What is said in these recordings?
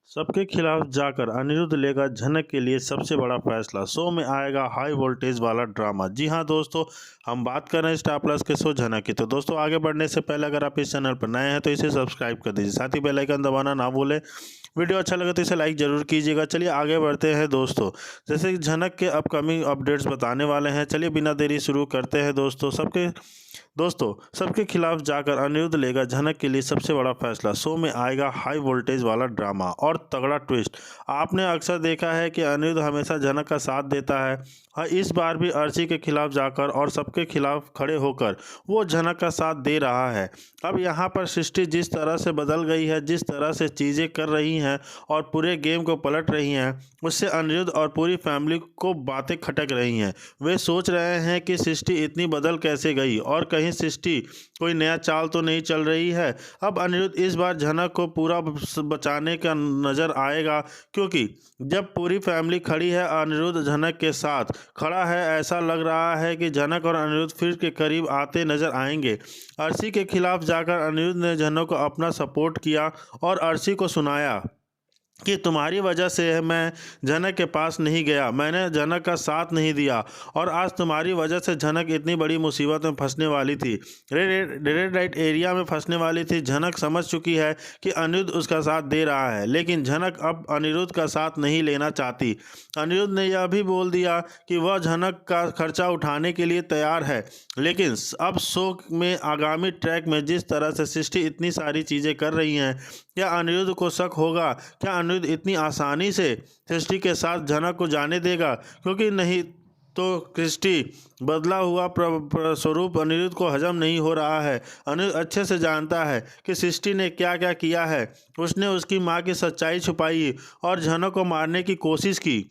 सबके खिलाफ जाकर अनिरुद्ध लेगा झनक के लिए सबसे बड़ा फैसला। शो में आएगा हाई वोल्टेज वाला ड्रामा। जी हाँ दोस्तों, हम बात कर रहे हैं स्टार प्लस के शो झनक की। तो दोस्तों आगे बढ़ने से पहले अगर आप इस चैनल पर नए हैं तो इसे सब्सक्राइब कर दीजिए, साथ ही बेल आइकन दबाना ना भूलें। वीडियो अच्छा लगे तो इसे लाइक जरूर कीजिएगा। चलिए आगे बढ़ते हैं दोस्तों। जैसे कि झनक के अपकमिंग अपडेट्स बताने वाले हैं, चलिए बिना देरी शुरू करते हैं दोस्तों सबके खिलाफ जाकर अनिरुद्ध लेगा झनक के लिए सबसे बड़ा फैसला। शो में आएगा हाई वोल्टेज वाला ड्रामा और तगड़ा ट्विस्ट। आपने अक्सर देखा है कि अनिरुद्ध हमेशा झनक का साथ देता है। हाँ, इस बार भी अर्शी के खिलाफ जाकर और सबके खिलाफ खड़े होकर वो झनक का साथ दे रहा है। अब यहाँ पर सृष्टि जिस तरह से बदल गई है, जिस तरह से चीज़ें कर रही हैं और पूरे गेम को पलट रही हैं, उससे अनिरुद्ध और पूरी फैमिली को बातें खटक रही हैं। वे सोच रहे हैं कि सृष्टि इतनी बदल कैसे गई और कहीं सृष्टि कोई नया चाल तो नहीं चल रही है। अब अनिरुद्ध इस बार झनक को पूरा बचाने का नज़र आएगा, क्योंकि जब पूरी फैमिली खड़ी है अनिरुद्ध झनक के साथ खड़ा है, ऐसा लग रहा है कि झनक और अनिरुद्ध फिर के करीब आते नजर आएंगे। अर्शी के खिलाफ जाकर अनिरुद्ध ने झनक को अपना सपोर्ट किया और अर्शी को सुनाया कि तुम्हारी वजह से मैं झनक के पास नहीं गया, मैंने झनक का साथ नहीं दिया और आज तुम्हारी वजह से झनक इतनी बड़ी मुसीबत में फंसने वाली थी, रेड लाइट एरिया में फंसने वाली थी। झनक समझ चुकी है कि अनिरुद्ध उसका साथ दे रहा है, लेकिन झनक अब अनिरुद्ध का साथ नहीं लेना चाहती। अनिरुद्ध ने यह भी बोल दिया कि वह झनक का खर्चा उठाने के लिए तैयार है, लेकिन अब शो में आगामी ट्रैक में जिस तरह से सृष्टि इतनी सारी चीज़ें कर रही हैं, क्या अनिरुद्ध को शक होगा? क्या अनिरुद्ध इतनी आसानी से सृष्टि के साथ झनक को जाने देगा? क्योंकि नहीं तो सृष्टि बदला हुआ स्वरूप अनिरुद्ध को हजम नहीं हो रहा है। अनिरुद्ध अच्छे से जानता है कि सृष्टि ने क्या क्या किया है। उसने उसकी माँ की सच्चाई छुपाई और झनक को मारने की कोशिश की।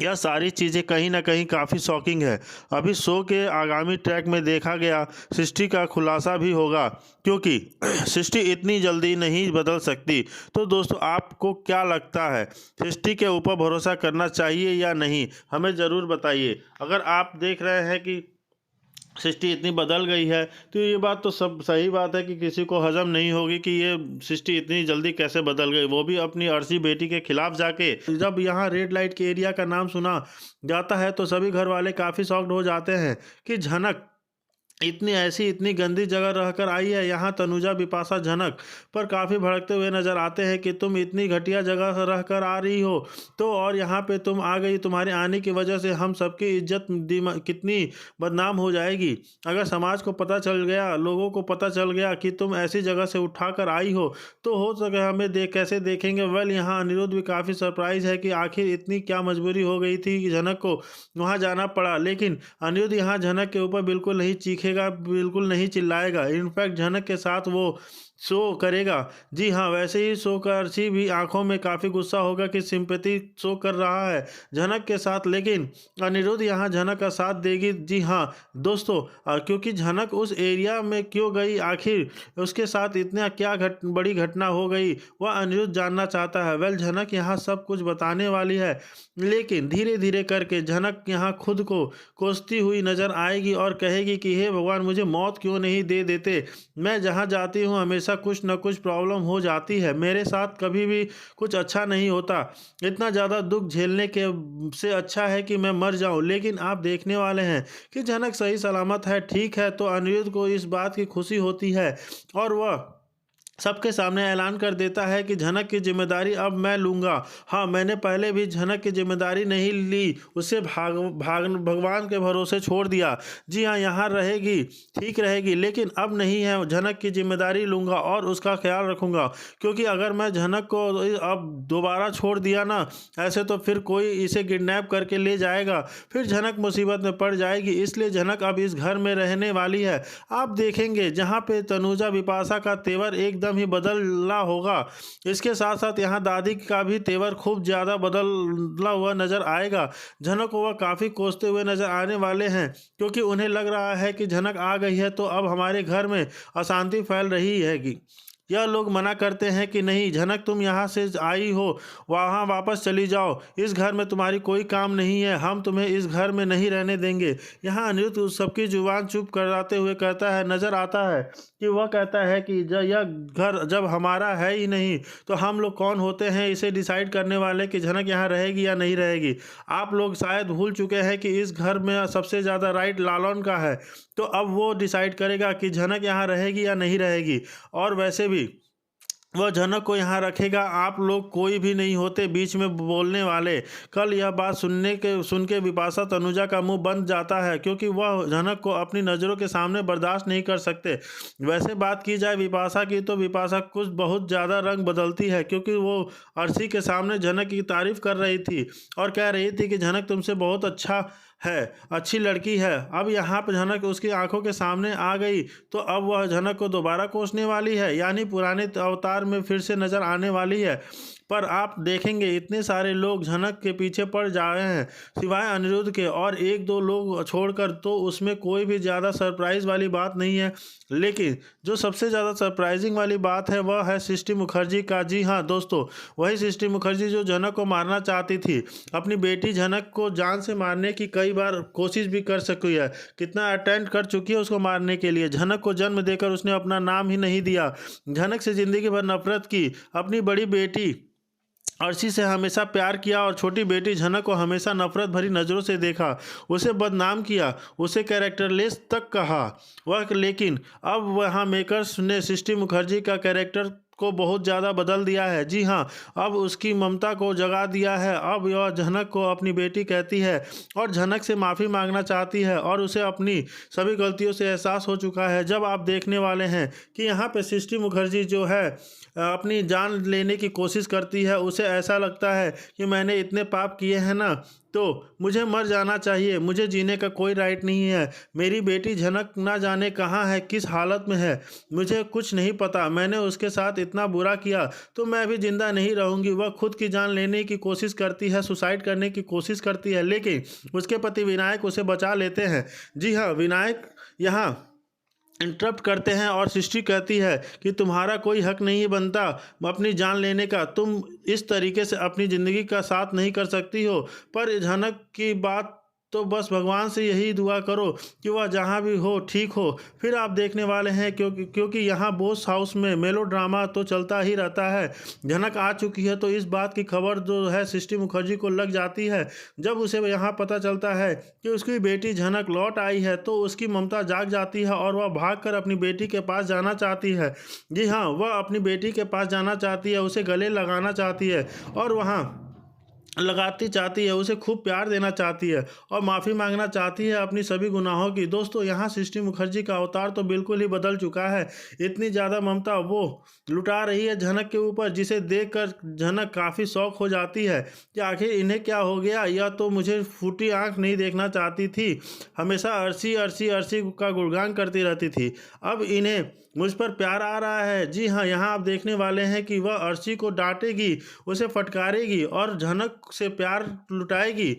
यह सारी चीज़ें कहीं ना कहीं काफ़ी शॉकिंग है। अभी शो के आगामी ट्रैक में देखा गया सृष्टि का खुलासा भी होगा, क्योंकि सृष्टि इतनी जल्दी नहीं बदल सकती। तो दोस्तों आपको क्या लगता है, सृष्टि के ऊपर भरोसा करना चाहिए या नहीं? हमें ज़रूर बताइए। अगर आप देख रहे हैं कि सृष्टि इतनी बदल गई है तो ये बात तो सब सही बात है कि किसी को हजम नहीं होगी कि ये सृष्टि इतनी जल्दी कैसे बदल गई, वो भी अपनी अर्शी बेटी के खिलाफ जाके। जब यहाँ रेड लाइट के एरिया का नाम सुना जाता है तो सभी घर वाले काफ़ी शॉक्ड हो जाते हैं कि झनक इतनी गंदी जगह रहकर आई है। यहाँ तनुजा बिपाशा झनक पर काफ़ी भड़कते हुए नजर आते हैं कि तुम इतनी घटिया जगह रहकर आ रही हो तो, और यहाँ पे तुम आ गई, तुम्हारे आने की वजह से हम सबकी इज्जत कितनी बदनाम हो जाएगी। अगर समाज को पता चल गया, लोगों को पता चल गया कि तुम ऐसी जगह से उठा कर आई हो तो हो सके हमें कैसे देखेंगे। वेल, यहाँ अनिरुद्ध भी काफ़ी सरप्राइज है कि आखिर इतनी क्या मजबूरी हो गई थी कि झनक को वहाँ जाना पड़ा। लेकिन अनिरुद्ध यहाँ झनक के ऊपर बिल्कुल नहीं चीखेगा, बिल्कुल नहीं चिल्लाएगा। इनफैक्ट झनक के साथ वो शो करेगा। जी हाँ, वैसे ही शो का अर्शी भी आंखों में काफ़ी गुस्सा होगा कि सिंपैथी शो कर रहा है झनक के साथ, लेकिन अनिरुद्ध यहाँ झनक का साथ देगी। जी हाँ दोस्तों, क्योंकि झनक उस एरिया में क्यों गई, आखिर उसके साथ इतना क्या बड़ी घटना हो गई, वह अनिरुद्ध जानना चाहता है। वेल, झनक यहाँ सब कुछ बताने वाली है, लेकिन धीरे धीरे करके झनक यहाँ खुद को कोसती हुई नजर आएगी और कहेगी कि हे भगवान, मुझे मौत क्यों नहीं दे देते। मैं जहाँ जाती हूँ हमेशा कुछ न कुछ प्रॉब्लम हो जाती है, मेरे साथ कभी भी कुछ अच्छा नहीं होता। इतना ज़्यादा दुख झेलने के से अच्छा है कि मैं मर जाऊं। लेकिन आप देखने वाले हैं कि झनक सही सलामत है, ठीक है। तो अनिरुद्ध को इस बात की खुशी होती है और वह सबके सामने ऐलान कर देता है कि झनक की जिम्मेदारी अब मैं लूँगा। हाँ, मैंने पहले भी झनक की जिम्मेदारी नहीं ली, उसे भगवान के भरोसे छोड़ दिया। जी हाँ, यहाँ रहेगी, ठीक रहेगी, लेकिन अब नहीं है, झनक की जिम्मेदारी लूँगा और उसका ख्याल रखूँगा। क्योंकि अगर मैं झनक को अब दोबारा छोड़ दिया ना, ऐसे तो फिर कोई इसे किडनैप करके ले जाएगा, फिर झनक मुसीबत में पड़ जाएगी। इसलिए झनक अब इस घर में रहने वाली है। आप देखेंगे जहाँ पे तनुजा बिपाशा का तेवर एकदम ही बदला होगा, इसके साथ साथ यहाँ दादी का भी तेवर खूब ज़्यादा बदला हुआ नजर आएगा। झनक को वह काफ़ी कोसते हुए नजर आने वाले हैं, क्योंकि उन्हें लग रहा है कि झनक आ गई है तो अब हमारे घर में अशांति फैल रही है। यह लोग मना करते हैं कि नहीं झनक, तुम यहाँ से आई हो, वहाँ वापस चली जाओ, इस घर में तुम्हारी कोई काम नहीं है, हम तुम्हें इस घर में नहीं रहने देंगे। यहाँ अनिरुद्ध उस सबकी जुबान चुप कराते हुए कहता है, नजर आता है कि वह कहता है कि यह घर जब हमारा है ही नहीं तो हम लोग कौन होते हैं इसे डिसाइड करने वाले कि झनक यहाँ रहेगी या नहीं रहेगी। आप लोग शायद भूल चुके हैं कि इस घर में सबसे ज़्यादा राइट लालौन का है, तो अब वो डिसाइड करेगा कि झनक यहाँ रहेगी या नहीं रहेगी। और वैसे भी वह झनक को यहाँ रखेगा, आप लोग कोई भी नहीं होते बीच में बोलने वाले। कल यह बात सुन के बिपाशा तनुजा का मुंह बंद जाता है, क्योंकि वह झनक को अपनी नज़रों के सामने बर्दाश्त नहीं कर सकते। वैसे बात की जाए विपाशा की, तो विपाशा कुछ बहुत ज़्यादा रंग बदलती है, क्योंकि वो अर्शी के सामने झनक की तारीफ़ कर रही थी और कह रही थी कि झनक तुमसे बहुत अच्छा है, अच्छी लड़की है। अब यहाँ पर झनक उसकी आंखों के सामने आ गई, तो अब वह झनक को दोबारा कोसने वाली है, यानी पुराने अवतार में फिर से नजर आने वाली है। पर आप देखेंगे इतने सारे लोग झनक के पीछे पड़ जा रहे हैं, सिवाय अनिरुद्ध के और एक दो लोग छोड़कर, तो उसमें कोई भी ज़्यादा सरप्राइज़ वाली बात नहीं है। लेकिन जो सबसे ज़्यादा सरप्राइजिंग वाली बात है वह है सृष्टि मुखर्जी का। जी हाँ दोस्तों, वही सृष्टि मुखर्जी जो झनक को मारना चाहती थी। अपनी बेटी झनक को जान से मारने की कई बार कोशिश भी कर सकी है, कितना अटेम्प्ट कर चुकी है उसको मारने के लिए। झनक को जन्म देकर उसने अपना नाम ही नहीं दिया, झनक से ज़िंदगी भर नफरत की, अपनी बड़ी बेटी अर्शी से हमेशा प्यार किया और छोटी बेटी झनक को हमेशा नफरत भरी नज़रों से देखा, उसे बदनाम किया, उसे कैरेक्टरलेस तक कहा वह। लेकिन अब वहाँ मेकर्स ने सृष्टि मुखर्जी का कैरेक्टर को बहुत ज़्यादा बदल दिया है। जी हाँ, अब उसकी ममता को जगा दिया है। अब यह झनक को अपनी बेटी कहती है और झनक से माफ़ी मांगना चाहती है और उसे अपनी सभी गलतियों से एहसास हो चुका है। जब आप देखने वाले हैं कि यहाँ पे सृष्टि मुखर्जी जो है अपनी जान लेने की कोशिश करती है, उसे ऐसा लगता है कि मैंने इतने पाप किए हैं ना, तो मुझे मर जाना चाहिए, मुझे जीने का कोई राइट नहीं है। मेरी बेटी झनक ना जाने कहाँ है, किस हालत में है, मुझे कुछ नहीं पता। मैंने उसके साथ इतना बुरा किया तो मैं भी ज़िंदा नहीं रहूँगी। वह खुद की जान लेने की कोशिश करती है, सुसाइड करने की कोशिश करती है, लेकिन उसके पति विनायक उसे बचा लेते हैं। जी हाँ, विनायक यहाँ इंटरप्ट करते हैं और सृष्टि कहती है कि तुम्हारा कोई हक नहीं बनता अपनी जान लेने का, तुम इस तरीके से अपनी ज़िंदगी का साथ नहीं कर सकती हो। पर झनक की बात तो बस भगवान से यही दुआ करो कि वह जहाँ भी हो ठीक हो। फिर आप देखने वाले हैं क्योंकि यहाँ बोस हाउस में मेलो ड्रामा तो चलता ही रहता है। झनक आ चुकी है तो इस बात की खबर जो है सृष्टि मुखर्जी को लग जाती है। जब उसे यहाँ पता चलता है कि उसकी बेटी झनक लौट आई है तो उसकी ममता जाग जाती है और वह भागकर अपनी बेटी के पास जाना चाहती है। जी हाँ, वह अपनी बेटी के पास जाना चाहती है, उसे गले लगाना चाहती है और वहाँ लगाती चाहती है, उसे खूब प्यार देना चाहती है और माफ़ी मांगना चाहती है अपनी सभी गुनाहों की। दोस्तों, यहाँ सृष्टि मुखर्जी का अवतार तो बिल्कुल ही बदल चुका है। इतनी ज़्यादा ममता वो लुटा रही है झनक के ऊपर, जिसे देखकर झनक काफ़ी शौक हो जाती है कि आखिर इन्हें क्या हो गया। यह तो मुझे फूटी आँख नहीं देखना चाहती थी, हमेशा अर्शी अर्शी अर्शी का गुणगान करती रहती थी, अब इन्हें मुझ पर प्यार आ रहा है। जी हाँ, यहाँ आप देखने वाले हैं कि वह अर्शी को डांटेगी, उसे फटकारेगी और झनक से प्यार लुटाएगी।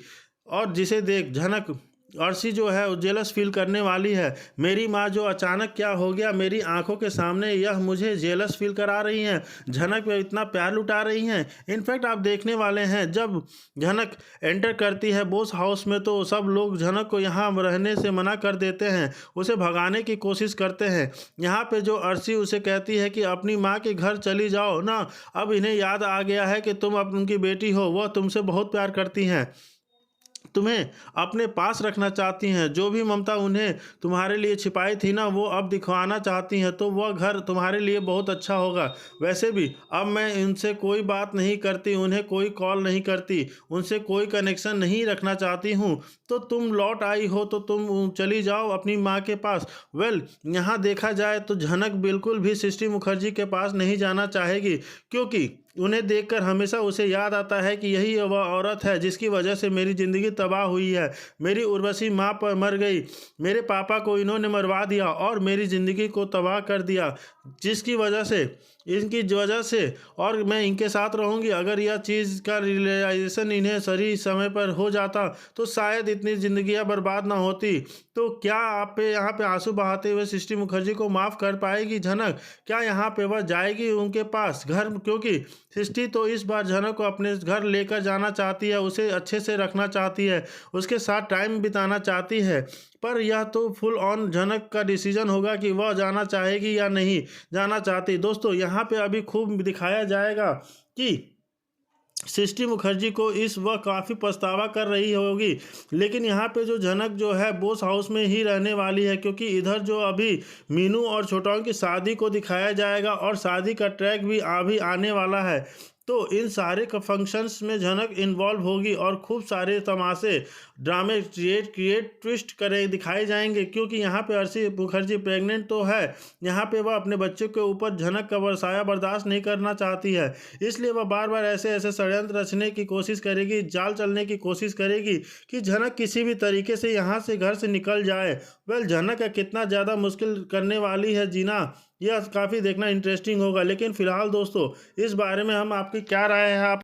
और जिसे देख झनक अर्शी जो है वो जेलस फील करने वाली है। मेरी माँ जो अचानक क्या हो गया मेरी आंखों के सामने, यह मुझे जेलस फील करा रही हैं, झनक पे इतना प्यार लुटा रही हैं। इनफैक्ट आप देखने वाले हैं जब झनक एंटर करती है बोस हाउस में तो सब लोग झनक को यहाँ रहने से मना कर देते हैं, उसे भगाने की कोशिश करते हैं। यहाँ पे जो अर्शी उसे कहती है कि अपनी माँ के घर चली जाओ ना, अब इन्हें याद आ गया है कि तुम अब उनकी बेटी हो, वह तुमसे बहुत प्यार करती हैं, तुम्हें अपने पास रखना चाहती हैं। जो भी ममता उन्हें तुम्हारे लिए छिपाई थी ना, वो अब दिखवाना चाहती हैं, तो वह घर तुम्हारे लिए बहुत अच्छा होगा। वैसे भी अब मैं उनसे कोई बात नहीं करती, उन्हें कोई कॉल नहीं करती, उनसे कोई कनेक्शन नहीं रखना चाहती हूँ। तो तुम लौट आई हो तो तुम चली जाओ अपनी माँ के पास। वेल, यहाँ देखा जाए तो झनक बिल्कुल भी सृष्टि मुखर्जी के पास नहीं जाना चाहेगी, क्योंकि उन्हें देखकर हमेशा उसे याद आता है कि यही वह औरत है जिसकी वजह से मेरी ज़िंदगी तबाह हुई है। मेरी उर्वशी माँ पर मर गई, मेरे पापा को इन्होंने मरवा दिया और मेरी ज़िंदगी को तबाह कर दिया, जिसकी वजह से इनकी वजह से और मैं इनके साथ रहूँगी, अगर यह चीज़ का रियलाइजेशन इन्हें सही समय पर हो जाता तो शायद इतनी ज़िंदगियाँ बर्बाद ना होती। तो क्या आप पे यहाँ पे आंसू बहाते हुए सृष्टि मुखर्जी को माफ़ कर पाएगी झनक? क्या यहाँ पे वह जाएगी उनके पास घर? क्योंकि सृष्टि तो इस बार झनक को अपने घर लेकर जाना चाहती है, उसे अच्छे से रखना चाहती है, उसके साथ टाइम बिताना चाहती है। पर यह तो फुल ऑन झनक का डिसीजन होगा कि वह जाना चाहेगी या नहीं जाना चाहती। दोस्तों यहाँ पे अभी खूब दिखाया जाएगा कि सृष्टि मुखर्जी को इस वह काफ़ी पछतावा कर रही होगी, लेकिन यहाँ पे जो झनक जो है बोस हाउस में ही रहने वाली है, क्योंकि इधर जो अभी मीनू और छोटाओं की शादी को दिखाया जाएगा और शादी का ट्रैक भी अभी आने वाला है। तो इन सारे फंक्शंस में झनक इन्वॉल्व होगी और खूब सारे तमाशे ड्रामे क्रिएट ट्विस्ट करे दिखाए जाएंगे, क्योंकि यहाँ पे अर्शी मुखर्जी प्रेग्नेंट तो है, यहाँ पे वह अपने बच्चे के ऊपर झनक का बरसाया बर्दाश्त नहीं करना चाहती है, इसलिए वह बार बार ऐसे ऐसे षड्यंत्र रचने की कोशिश करेगी, जाल चलने की कोशिश करेगी कि झनक किसी भी तरीके से यहाँ से घर से निकल जाए। वेल झनक का कितना ज़्यादा मुश्किल करने वाली है जीना, यह काफ़ी देखना इंटरेस्टिंग होगा। लेकिन फिलहाल दोस्तों इस बारे में हम आपकी क्या राय है, आप